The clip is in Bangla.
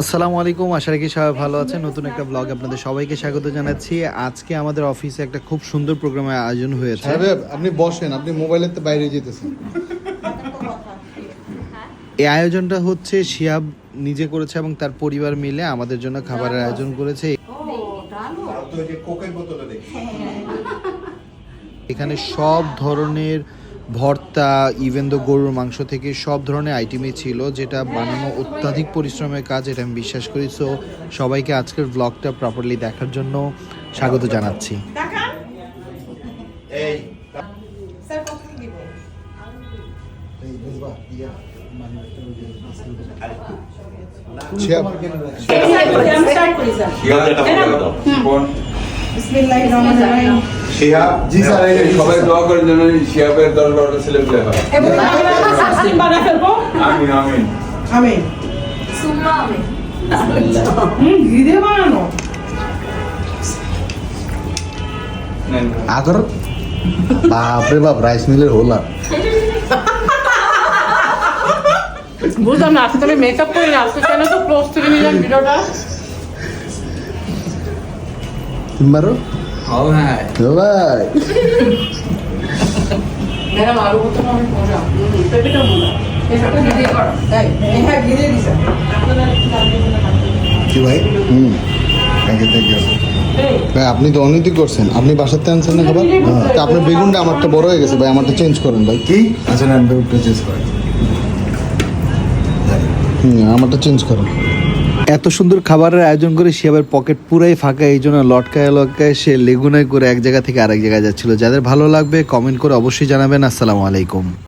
আসসালামু আলাইকুম, আশা রাখি সবাই ভালো আছেন। নতুন একটা ব্লগ আপনাদের সবাইকে স্বাগত জানাচ্ছি। আজকে আমাদের অফিসে একটা খুব সুন্দর প্রোগ্রামের আয়োজন হয়েছে। সাহেব আপনি বসেন, আপনি মোবাইলের তো বাইরে যেতেছেন। এই আয়োজনটা হচ্ছে শিহাব নিজে করেছে এবং তার পরিবার মিলে আমাদের জন্য খাবারের আয়োজন করেছে। এখানে সব ধরনের ভর্তা, ইভেন দো গরুর মাংস থেকে সব ধরনের আইটেমই ছিল, যেটা বানানো অত্যাধিক পরিশ্রমের কাজ, এটা আমি বিশ্বাস করি। সো সবাইকে আজকের ব্লগটা প্রপারলি দেখার জন্য স্বাগত জানাচ্ছি। সবাই দোয়া করেন যেন শিহাবের 10-12টা ছেলে পেলে হয়। আমিন আমিন আমিন। সুম্মা আমিন। ঘি দিয়ে বানানো। আগর বাপরে বাপ, রাইস মিলের হোলা। বুঝলাম না, আজকে আমি মেকআপ করি না, আজকে কেন তো ক্লোজ থেকে নিলাম ভিডিওটা। মারো ও ভাই। ম্যাডাম আলু ভর্তা অনেক মজা, পেঁপেটা মজা। এসবটা ঘি দিয়ে করো। তাই? হ্যাঁ, ঘি দিয়ে দিছে। কি ভাই? Thank you. ভাই আপনি তো অনৈতিক করছেন, আপনি বাসাতে আনছেন না খাবার। তা আপনার বেগুনটা আমারটা বড় হয়ে গেছে ভাই, আমারটা চেঞ্জ করেন ভাই। কি আচ্ছা না, বেগুনটা চেঞ্জ করেন। আমারটা চেঞ্জ করেন। এত সুন্দর খাবারের আয়োজন করে শিহাবের পকেট পুরাই ফাঁকা, এই জন্য লটকায় লটকায় সে লেগুনায় করে এক জায়গা থেকে আরেক জায়গায় যাচ্ছিল। যাদের ভালো লাগবে কমেন্ট করে অবশ্যই জানাবেন। আসসালামু আলাইকুম।